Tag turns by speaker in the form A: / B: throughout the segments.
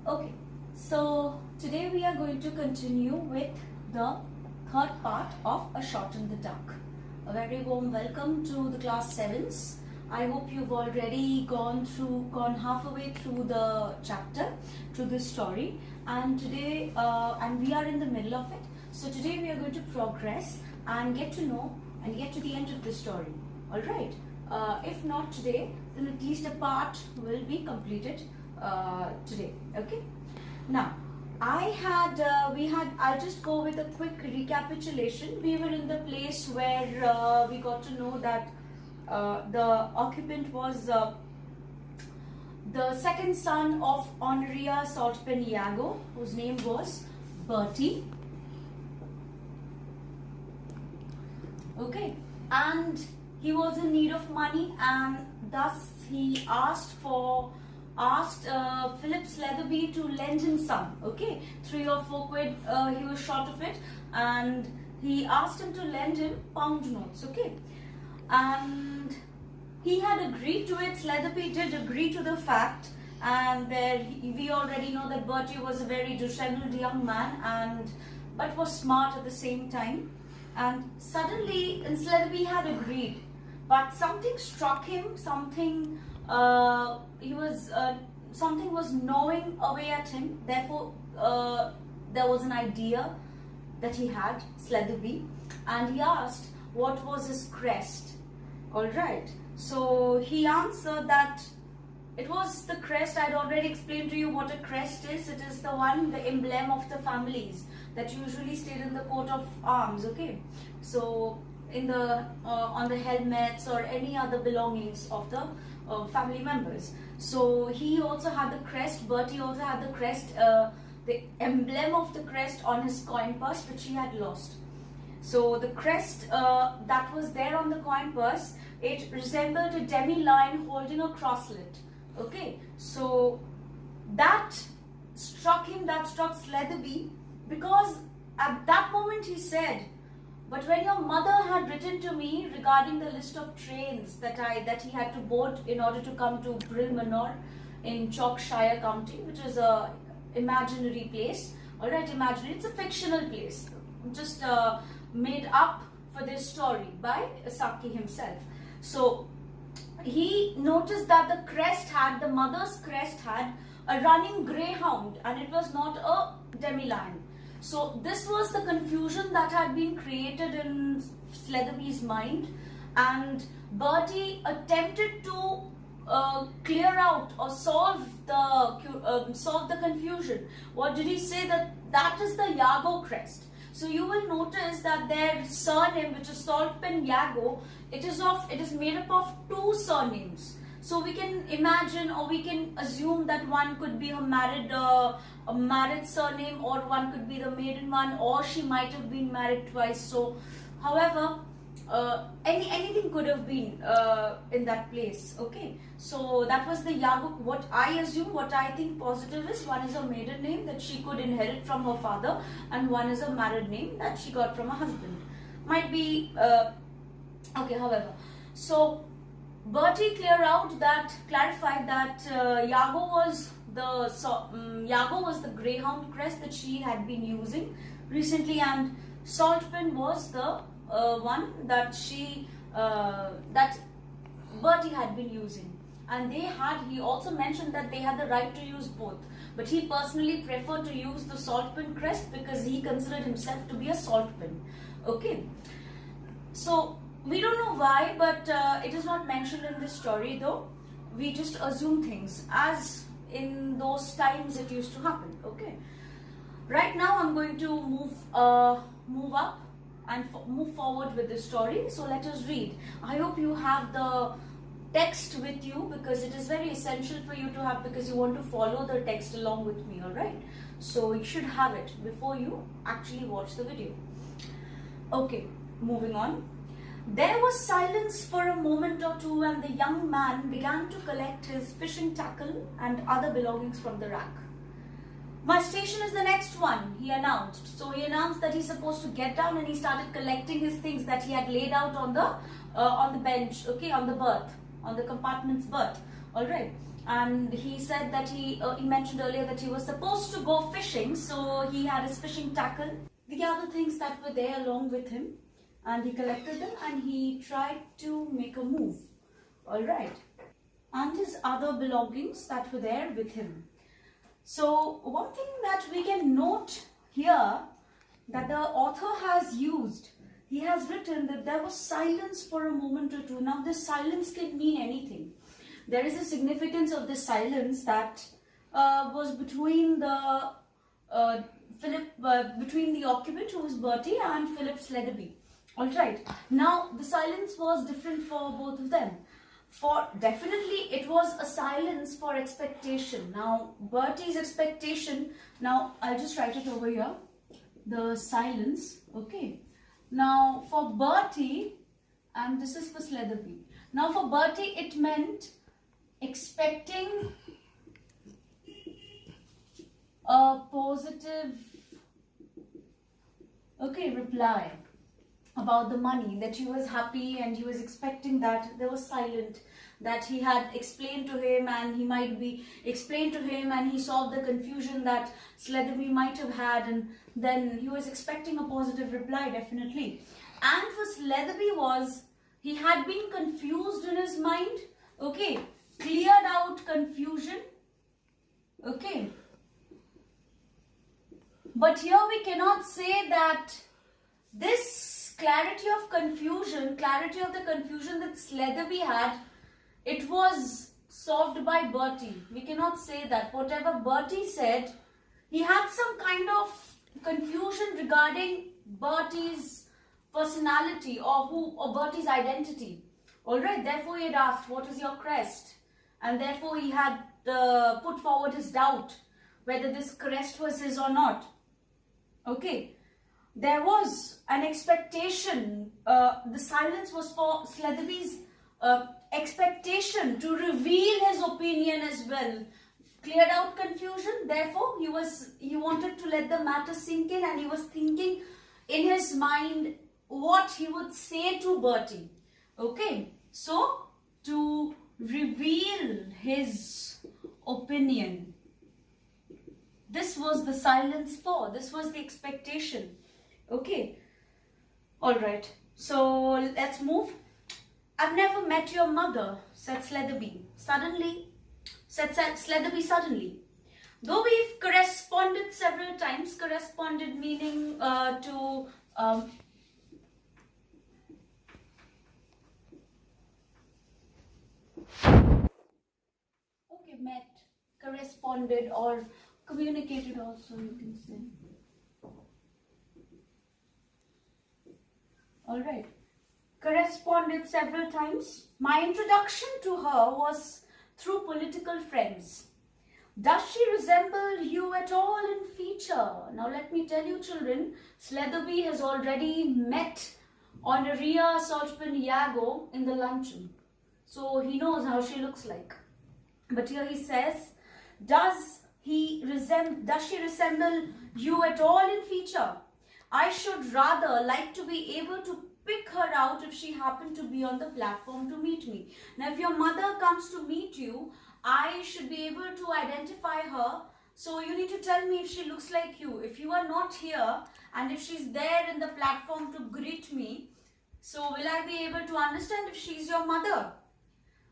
A: Okay, so today we are going to continue with the third part of A Shot in the Dark. A very warm welcome to the class 7s. I hope you've already gone halfway through the chapter, through the story, and today, and we are in the middle of it. So today we are going to progress and get to know and get to the end of the story. All right. If not today, then at least a part will be completed today. Okay. Now, I'll just go with a quick recapitulation. We were in the place where we got to know that the occupant was the second son of Honoria Saltpen Iago, whose name was Bertie. Okay, and he was in need of money, and thus he asked Philip Sletherby to lend him some. Okay, 3 or 4 quid he was short of it, and he asked him to lend him pound notes. Okay, and he had agreed to it. Sletherby did agree to the fact, and we already know that Bertie was a very disheveled young man, but was smart at the same time. And suddenly, Sletherby had agreed, but something struck him. Something was gnawing away at him. Therefore, there was an idea that he had, Sletherby, and he asked what was his crest. All right. So he answered that it was the crest. I'd already explained to you what a crest is. It is the emblem of the families that usually stayed in the coat of arms. Okay, so in the on the helmets or any other belongings of the family members. So he also had the crest. Bertie also had the crest, the emblem of the crest on his coin purse, which he had lost. So the crest that was there on the coin purse, it resembled a demi-line holding a crosslet. Okay, so that struck him, that struck Sletherby, because at that moment he said, but when your mother had written to me regarding the list of trains that he had to board in order to come to Brilmanor in Chalkshire County, which is a imaginary place. All right, imaginary. It's a fictional place, just made up for this story by Saki himself. So he noticed that the mother's crest had a running greyhound, and it was not a demi-line. So this was the confusion that had been created in Sletherby's mind, and Bertie attempted to clear out or solve the confusion. What did he say? That is the Iago crest. So you will notice that their surname, which is Saltpen Iago, it is made up of 2 surnames. So we can imagine, or we can assume that one could be a married surname, or one could be the maiden one, or she might have been married twice. So, however, anything could have been in that place. Okay, so that was the Iago. What I think positive is, one is a maiden name that she could inherit from her father, and one is a married name that she got from her husband. Might be okay. However, so Bertie clarified that Iago was the greyhound crest that she had been using recently, and Saltpen was the one that that Bertie had been using. And he also mentioned that they had the right to use both, but he personally preferred to use the Saltpen crest because he considered himself to be a Saltpen. Okay, so we don't know why, but it is not mentioned in this story, though. We just assume things as in those times it used to happen. Okay, right now I'm going to move up and move forward with the story. So let us read. I hope you have the text with you, because it is very essential for you to have, because you want to follow the text along with me. All right, so you should have it before you actually watch the video. Okay, moving on. There was silence for a moment or two, and the young man began to collect his fishing tackle and other belongings from the rack. My station is the next one, he announced. So he announced that he's supposed to get down, and he started collecting his things that he had laid out on the bench, okay, on the berth, on the compartment's berth. All right. and he said that he mentioned earlier that he was supposed to go fishing, so he had his fishing tackle, the other things that were there along with him, and he collected them and he tried to make a move. All right, and his other belongings that were there with him. So one thing that we can note here that the author has used, he has written that there was silence for a moment or two. Now this silence can mean anything. There is a significance of this silence that was between the between the occupant, who was Bertie, and Philip Sletherby. All right. Now the silence was different for both of them. For definitely it was a silence for expectation. Now Bertie's expectation, now I'll just write it over here, the silence. Okay, now for Bertie, and this is for Sletherby. Now for Bertie it meant expecting a positive reply about the money, that he was happy and he was expecting that. There was silent, that he had explained to him, and he might be explained to him, and he solved the confusion that Sletherby might have had, and then he was expecting a positive reply, definitely. And for Sletherby was, he had been confused in his mind, okay, cleared out confusion, okay. But here we cannot say that this clarity of the confusion that Sletherby had, it was solved by Bertie. We cannot say that. Whatever Bertie said, he had some kind of confusion regarding Bertie's personality or Bertie's identity. Alright, therefore he had asked, what is your crest? And therefore he had put forward his doubt whether this crest was his or not. Okay. There was an expectation, the silence was for Sletherby's expectation to reveal his opinion as well. Cleared out confusion, therefore he wanted to let the matter sink in, and he was thinking in his mind what he would say to Bertie. Okay, so to reveal his opinion, this was the silence for, this was the expectation. Okay, all right, so let's move. I've never met your mother, said Sletherby suddenly. Though we've corresponded several times, corresponded meaning to met, corresponded, or communicated also, you can say. All right. Corresponded several times. My introduction to her was through political friends. Does she resemble you at all in feature? Now let me tell you, children, Sletherby has already met Honoria Saltpan Iago in the luncheon. So he knows how she looks like. But here he says, does she resemble you at all in feature? I should rather like to be able to pick her out if she happened to be on the platform to meet me. Now, if your mother comes to meet you, I should be able to identify her. So you need to tell me if she looks like you. If you are not here and if she's there in the platform to greet me, so will I be able to understand if she's your mother?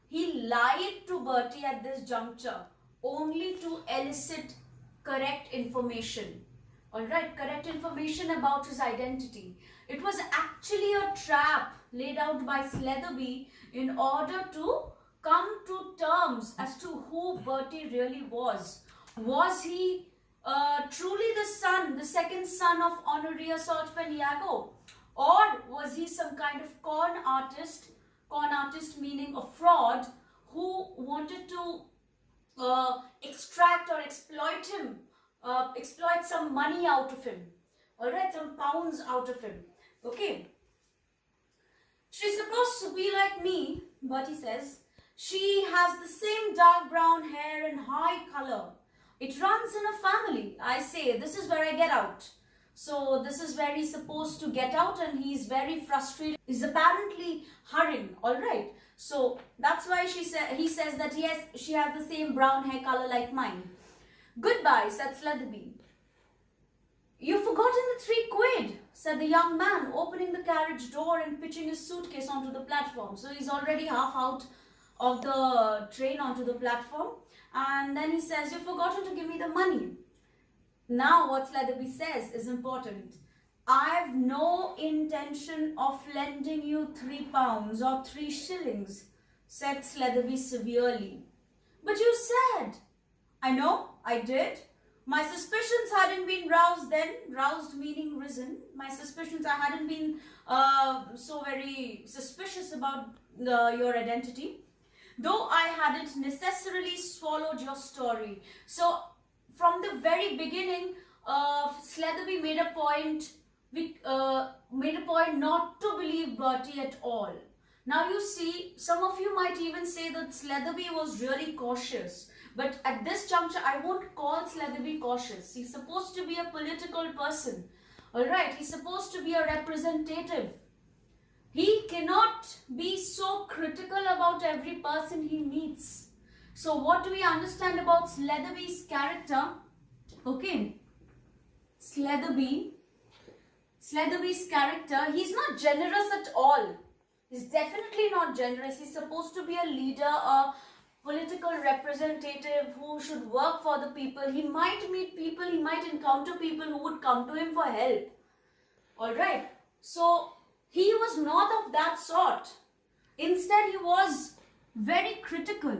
A: He lied to Bertie at this juncture only to elicit correct information. Alright, correct information about his identity. It was actually a trap laid out by Sletherby in order to come to terms as to who Bertie really was. Was he truly the second son of Honoria Saltpan Iago? Or was he some kind of con artist meaning a fraud, who wanted to extract or exploit him, exploit some money out of him, alright, some pounds out of him. Okay, she's supposed to be like me, Bertie says. She has the same dark brown hair and high color. It runs in a family. I say, this is where I get out. So this is where he's supposed to get out, and he's very frustrated. He's apparently hurrying. All right. So that's why he says that yes, she has the same brown hair color like mine. Goodbye, said Sletherby. You've forgotten the 3 quid, said the young man, opening the carriage door and pitching his suitcase onto the platform. So he's already half out of the train onto the platform. And then he says, you've forgotten to give me the money. Now what Sletherby says is important. I've no intention of lending you £3 or 3 shillings, said Sletherby severely. But you said. I know, I did. My suspicions hadn't been roused then, roused meaning risen. My suspicions, I hadn't been so very suspicious about your identity. Though I hadn't necessarily swallowed your story. So from the very beginning, Sletherby made a point not to believe Bertie at all. Now you see, some of you might even say that Sletherby was really cautious. But at this juncture, I won't call Sletherby cautious. He's supposed to be a political person. Alright, he's supposed to be a representative. He cannot be so critical about every person he meets. So what do we understand about Sletherby's character? Okay, Sletherby's character, he's not generous at all. He's definitely not generous. He's supposed to be a leader, a political representative who should work for the people. He might meet people, he might encounter people who would come to him for help. Alright, so he was not of that sort. Instead, he was very critical.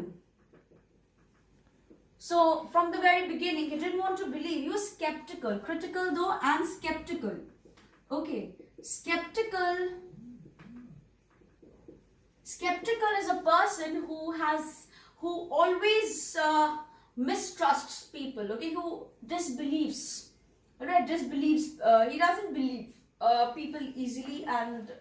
A: So from the very beginning, he didn't want to believe. He was skeptical. Critical though and skeptical. Okay, skeptical is a person who always mistrusts people, okay, who disbelieves, alright, he doesn't believe people easily, and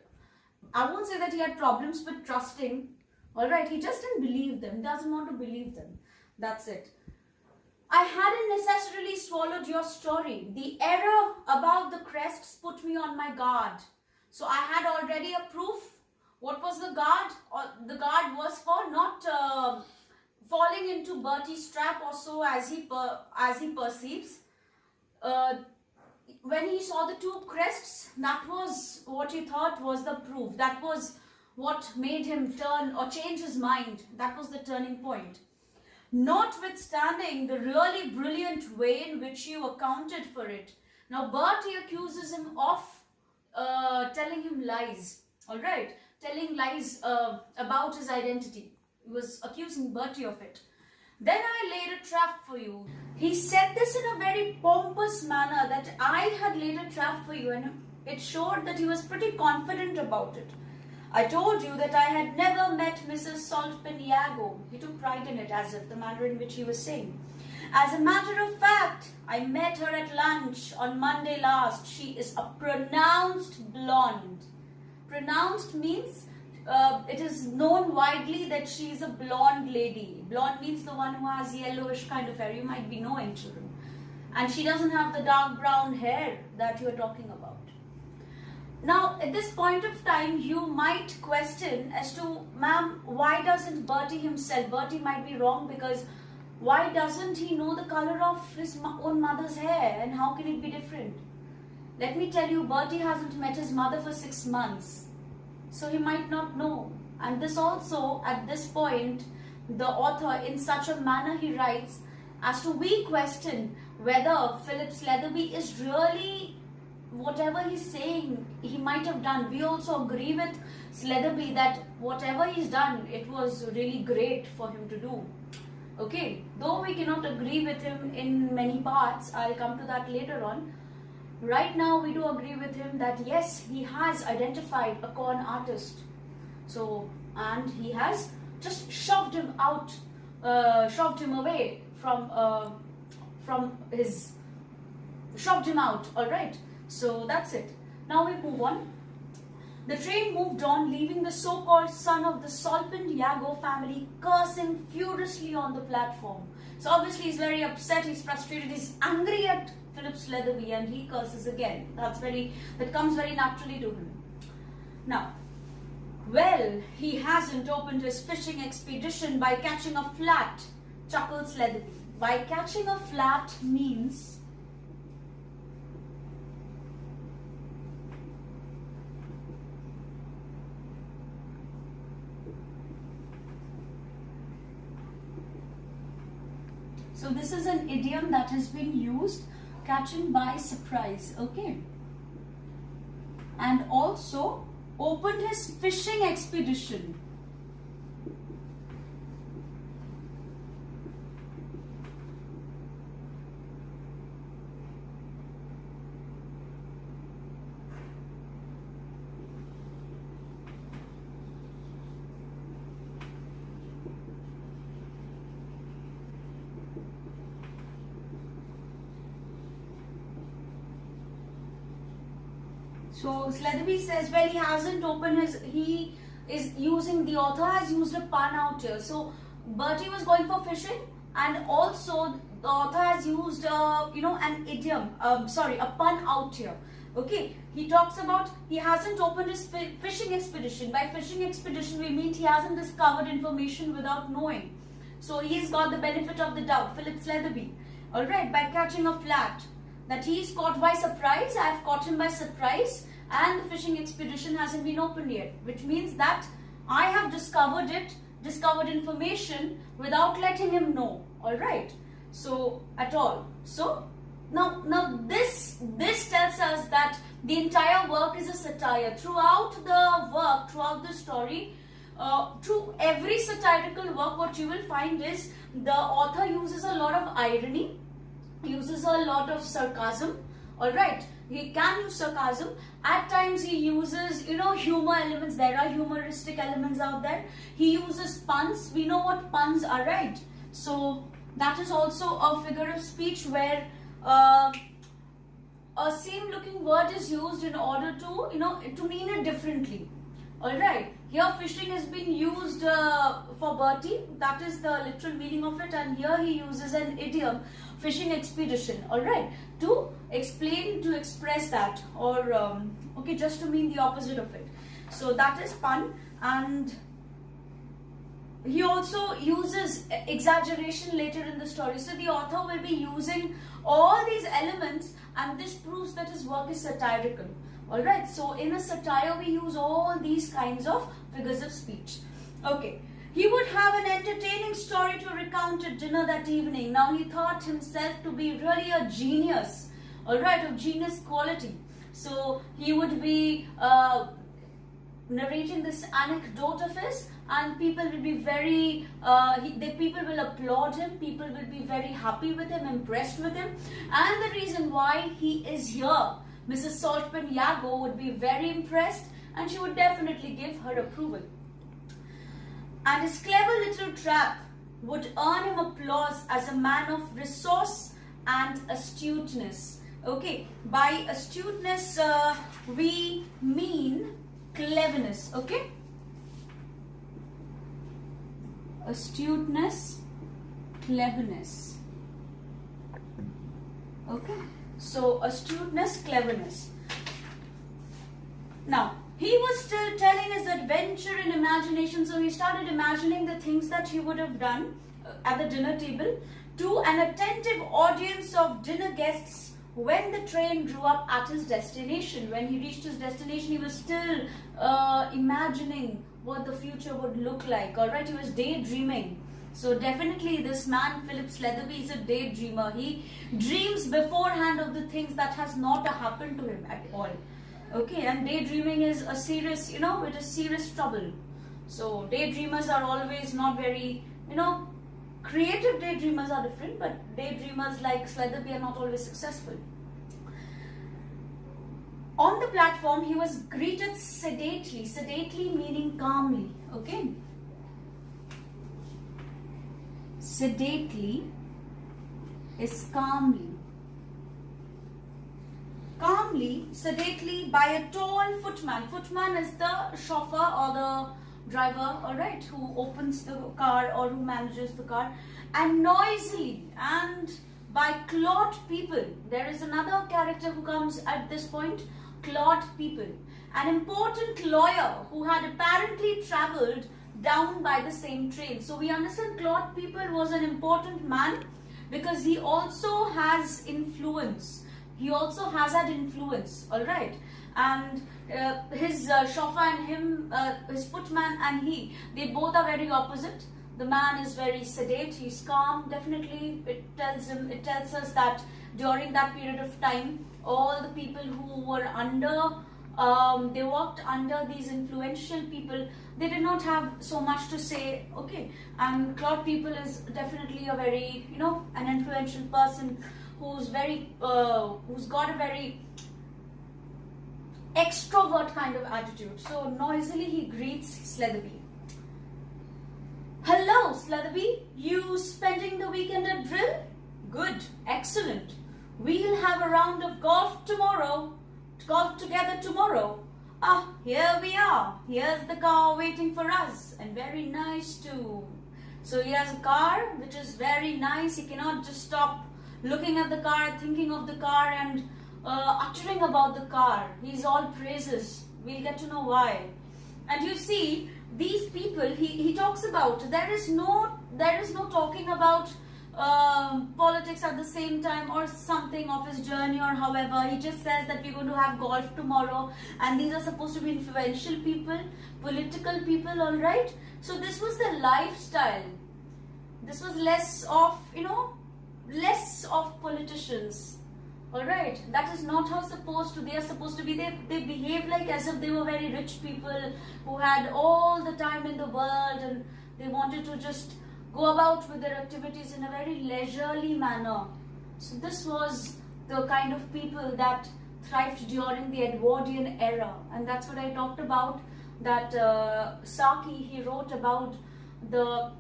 A: I won't say that he had problems with trusting, alright, he just didn't believe them, he doesn't want to believe them, that's it. I hadn't necessarily swallowed your story. The error about the crests put me on my guard. So I had already a proof. What was the guard? The guard was for not falling into Bertie's trap or so, as he perceives. When he saw the 2 crests, that was what he thought was the proof. That was what made him turn or change his mind. That was the turning point. Notwithstanding the really brilliant way in which you accounted for it. Now Bertie accuses him of telling him lies. Alright, telling lies about his identity. He was accusing Bertie of it. Then I laid a trap for you. He said this in a very pompous manner, that I had laid a trap for you, and it showed that he was pretty confident about it. I told you that I had never met Mrs. Saltpin-Yago. He took pride in it, as if the manner in which he was saying. As a matter of fact, I met her at lunch on Monday last. She is a pronounced blonde. Pronounced means it is known widely that she is a blonde lady. Blonde means the one who has yellowish kind of hair. You might be knowing, children. And she doesn't have the dark brown hair that you are talking about. Now, at this point of time, you might question as to, ma'am, why doesn't Bertie himself, Bertie might be wrong, because why doesn't he know the color of his own mother's hair, and how can it be different? Let me tell you, Bertie hasn't met his mother for 6 months, so he might not know. And this also, at this point, the author, in such a manner he writes, as to we question whether Philip Sletherby is really, whatever he's saying, he might have done. We also agree with Sletherby that whatever he's done, it was really great for him to do. Okay, though we cannot agree with him in many parts, I'll come to that later on. Right now, we do agree with him that yes, he has identified a con artist. So, and he has just shoved him out, shoved him away from his, shoved him out, alright. So that's it. Now we move on. The train moved on, leaving the so-called son of the Solpent Yago family cursing furiously on the platform. So obviously he's very upset, he's frustrated, he's angry at Philip Sletherby, and he curses again. That comes very naturally to him. Now, well, he hasn't opened his fishing expedition by catching a flat, chuckled Sletherby. By catching a flat means so this is an idiom that has been used, catching by surprise, okay? And also opened his fishing expedition. So Sletherby says, well, he hasn't opened he is using, the author has used a pun out here. So Bertie was going for fishing, and also the author has used, an idiom, a pun out here. Okay, he talks about he hasn't opened his fishing expedition. By fishing expedition, we mean he hasn't discovered information without knowing. So he's got the benefit of the doubt, Philip Sletherby. Alright, by catching a flat. That he is caught by surprise, I have caught him by surprise, and the fishing expedition hasn't been opened yet, which means that I have discovered information without letting him know. Alright, so at all. So now this tells us that the entire work is a satire. Throughout the work, throughout the story, through every satirical work, what you will find is the author uses a lot of irony, uses a lot of sarcasm. Alright, he can use sarcasm. At times he uses, humor elements. There are humoristic elements out there. He uses puns. We know what puns are, right? So that is also a figure of speech where a same looking word is used in order to, to mean it differently. Alright, here fishing has been used for Bertie, that is the literal meaning of it, and here he uses an idiom, fishing expedition, alright, to explain, to express that, or just to mean the opposite of it. So that is pun, and he also uses exaggeration later in the story. So the author will be using all these elements, and this proves that his work is satirical. Alright, so in a satire we use all these kinds of figures of speech. Okay, he would have an entertaining story to recount at dinner that evening. Now he thought himself to be really a genius, alright, of genius quality. So he would be narrating this anecdote of his, and people will be very, people will applaud him, people will be very happy with him, impressed with him, and the reason why he is here, Mrs. Saltpen Yago would be very impressed, and she would definitely give her approval. And his clever little trap would earn him applause as a man of resource and astuteness. Okay, by astuteness we mean cleverness. Okay, astuteness, cleverness. Okay. So, astuteness, cleverness. Now, he was still telling his adventure in imagination. So, he started imagining the things that he would have done at the dinner table to an attentive audience of dinner guests when the train drew up at his destination. When he reached his destination, he was still imagining what the future would look like. Alright, he was daydreaming. So definitely this man, Philip Sletherby, is a daydreamer. He dreams beforehand of the things that has not happened to him at all. Okay, and daydreaming is a serious, it is serious trouble. So daydreamers are always not very, creative daydreamers are different, but daydreamers like Sletherby are not always successful. On the platform, he was greeted sedately meaning calmly. Okay. Sedately is calmly. Calm calmly, sedately by a tall footman. Footman is the chauffeur or the driver, alright, who opens the car or who manages the car, and noisily and by Claude People. There is another character who comes at this point, Claude People, an important lawyer who had apparently travelled down by the same train. So we understand Claude People was an important man because he also has influence. He also has that influence, alright. And his chauffeur and him, his footman and he, they both are very opposite. The man is very sedate, he's calm. Definitely it tells us that during that period of time, all the people who were under, they walked under these influential people, they did not have so much to say, okay. And Claude People is definitely a very, an influential person who's very, who's got a very extrovert kind of attitude. So noisily he greets Sletherby. Hello, Sletherby. You spending the weekend at drill? Good, excellent. We'll have a round of golf tomorrow. Golf together tomorrow. Ah, here we are. Here's the car waiting for us, and very nice too. So he has a car which is very nice. He cannot just stop looking at the car, thinking of the car, and uttering about the car. He's all praises. We'll get to know why. And you see, these people he talks about, there is no talking about politics at the same time or something of his journey or however. He just says that we're going to have golf tomorrow, and these are supposed to be influential people, political people, all right. So this was the lifestyle. This was less of politicians, all right. That is not how they are supposed to be. They behave like as if they were very rich people who had all the time in the world, and they wanted to just go about with their activities in a very leisurely manner. So this was the kind of people that thrived during the Edwardian era, and that's what I talked about, that Saki, he wrote about the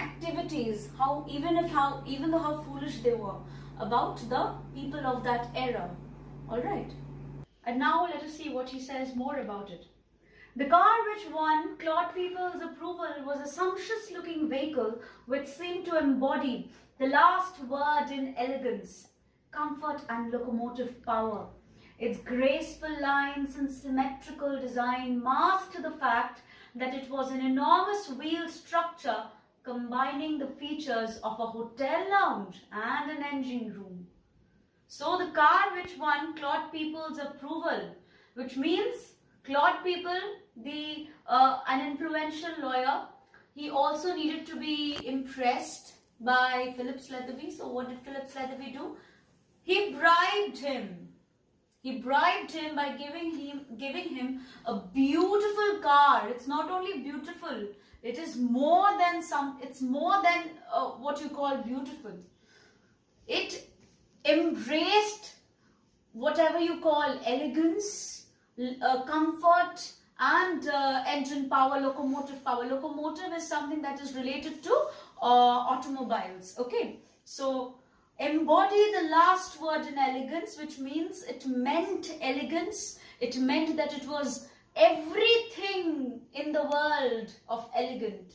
A: activities, even though how foolish they were, about the people of that era. Alright. And now let us see what he says more about it. The car which won Claude People's approval was a sumptuous looking vehicle which seemed to embody the last word in elegance, comfort and locomotive power. Its graceful lines and symmetrical design masked the fact that it was an enormous wheel structure combining the features of a hotel lounge and an engine room. So the car which won Claude People's approval, which means Claude People, an influential lawyer, he also needed to be impressed by Philip Sletherby. So what did Philip Sletherby do? He bribed him. He bribed him by giving him a beautiful car. It's not only beautiful, it is more than what you call beautiful. It embraced whatever you call elegance, comfort, and engine power, locomotive power. Locomotive is something that is related to automobiles. Okay, so embody the last word in elegance, which means it meant elegance. It meant that it was everything in the world of elegant.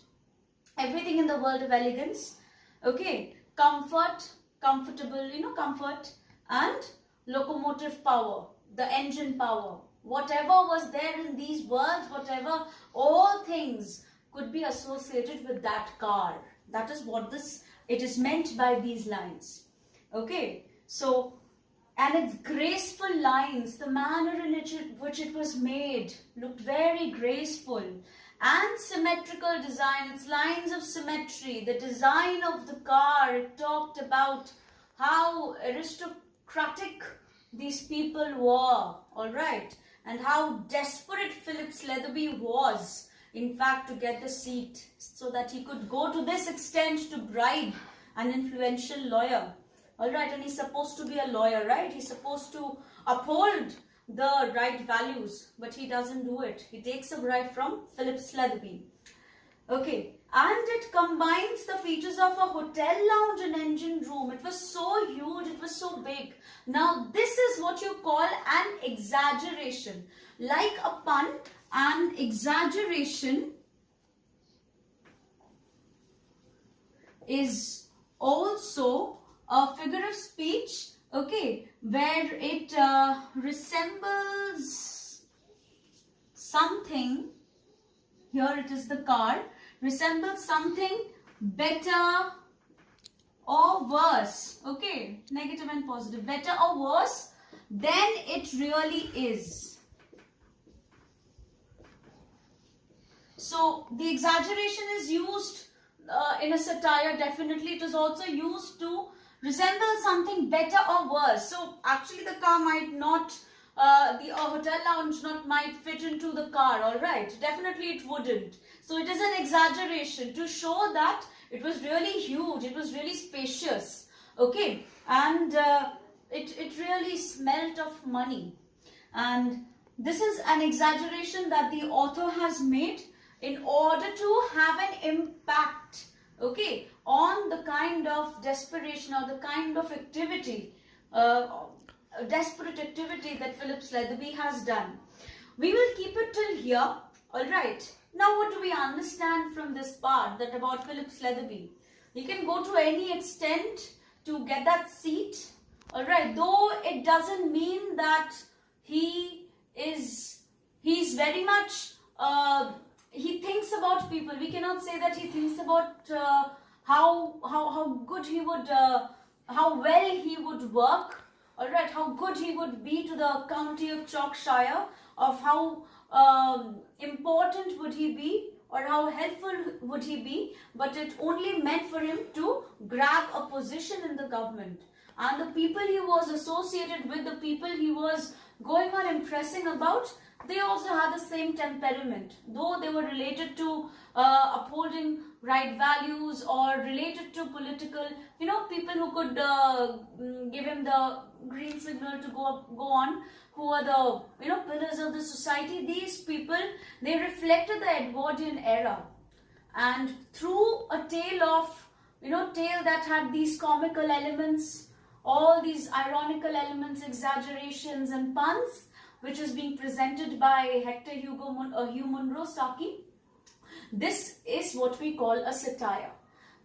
A: Everything in the world of elegance. Okay, comfort, comfortable, comfort, and locomotive power, the engine power. Whatever was there in these words, all things could be associated with that car. That is what it is meant by these lines. Okay, so, and its graceful lines, the manner in which it was made looked very graceful, and symmetrical design, its lines of symmetry, the design of the car, it talked about how aristocratic these people were, alright, and how desperate Philip Sletherby was, in fact, to get the seat, so that he could go to this extent to bribe an influential lawyer. Alright, and he's supposed to be a lawyer, right? He's supposed to uphold the right values, but he doesn't do it. He takes a bribe from Philip Sletherby. Okay, and it combines the features of a hotel lounge and engine room. It was so huge, it was so big. Now this is what you call an exaggeration. Like a pun, an exaggeration is also a figure of speech, okay, where it resembles something. Here it is the car, resembles something better or worse, okay, negative and positive, better or worse than it really is. So the exaggeration is used in a satire. Definitely it is also used to resemble something better or worse. So actually the car might not, the hotel lounge might fit into the car, all right, definitely it wouldn't. So it is an exaggeration to show that it was really huge, it was really spacious, okay, and it really smelt of money. And this is an exaggeration that the author has made in order to have an impact, okay, on the kind of desperation or the kind of activity, desperate activity that Philip Sletherby has done. We will keep it till here, all right. Now what do we understand from this part that about Philip Sletherby? You can go to any extent to get that seat, all right, though it doesn't mean that he's very much, he thinks about people. We cannot say that he thinks about how good he would, how well he would work, all right, how good he would be to the county of Chalkshire, of how important would he be or how helpful would he be, but it only meant for him to grab a position in the government. And the people he was associated with, the people he was going on impressing about, they also had the same temperament, though they were related to upholding right values or related to political, you know, people who could give him the green signal to go on, who are the, you know, pillars of the society. These people, they reflected the Edwardian era, and through a tale of, you know, tale that had these comical elements, all these ironical elements, exaggerations and puns, which is being presented by Hector Hugh Munro Saki. This is what we call a satire.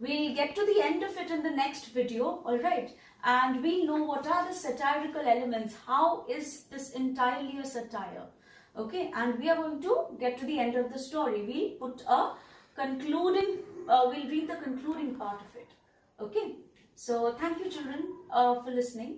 A: We'll get to the end of it in the next video, alright? And we'll know what are the satirical elements. How is this entirely a satire? Okay, and we are going to get to the end of the story. We'll put a concluding, we'll read the concluding part of it. Okay, so thank you children for listening.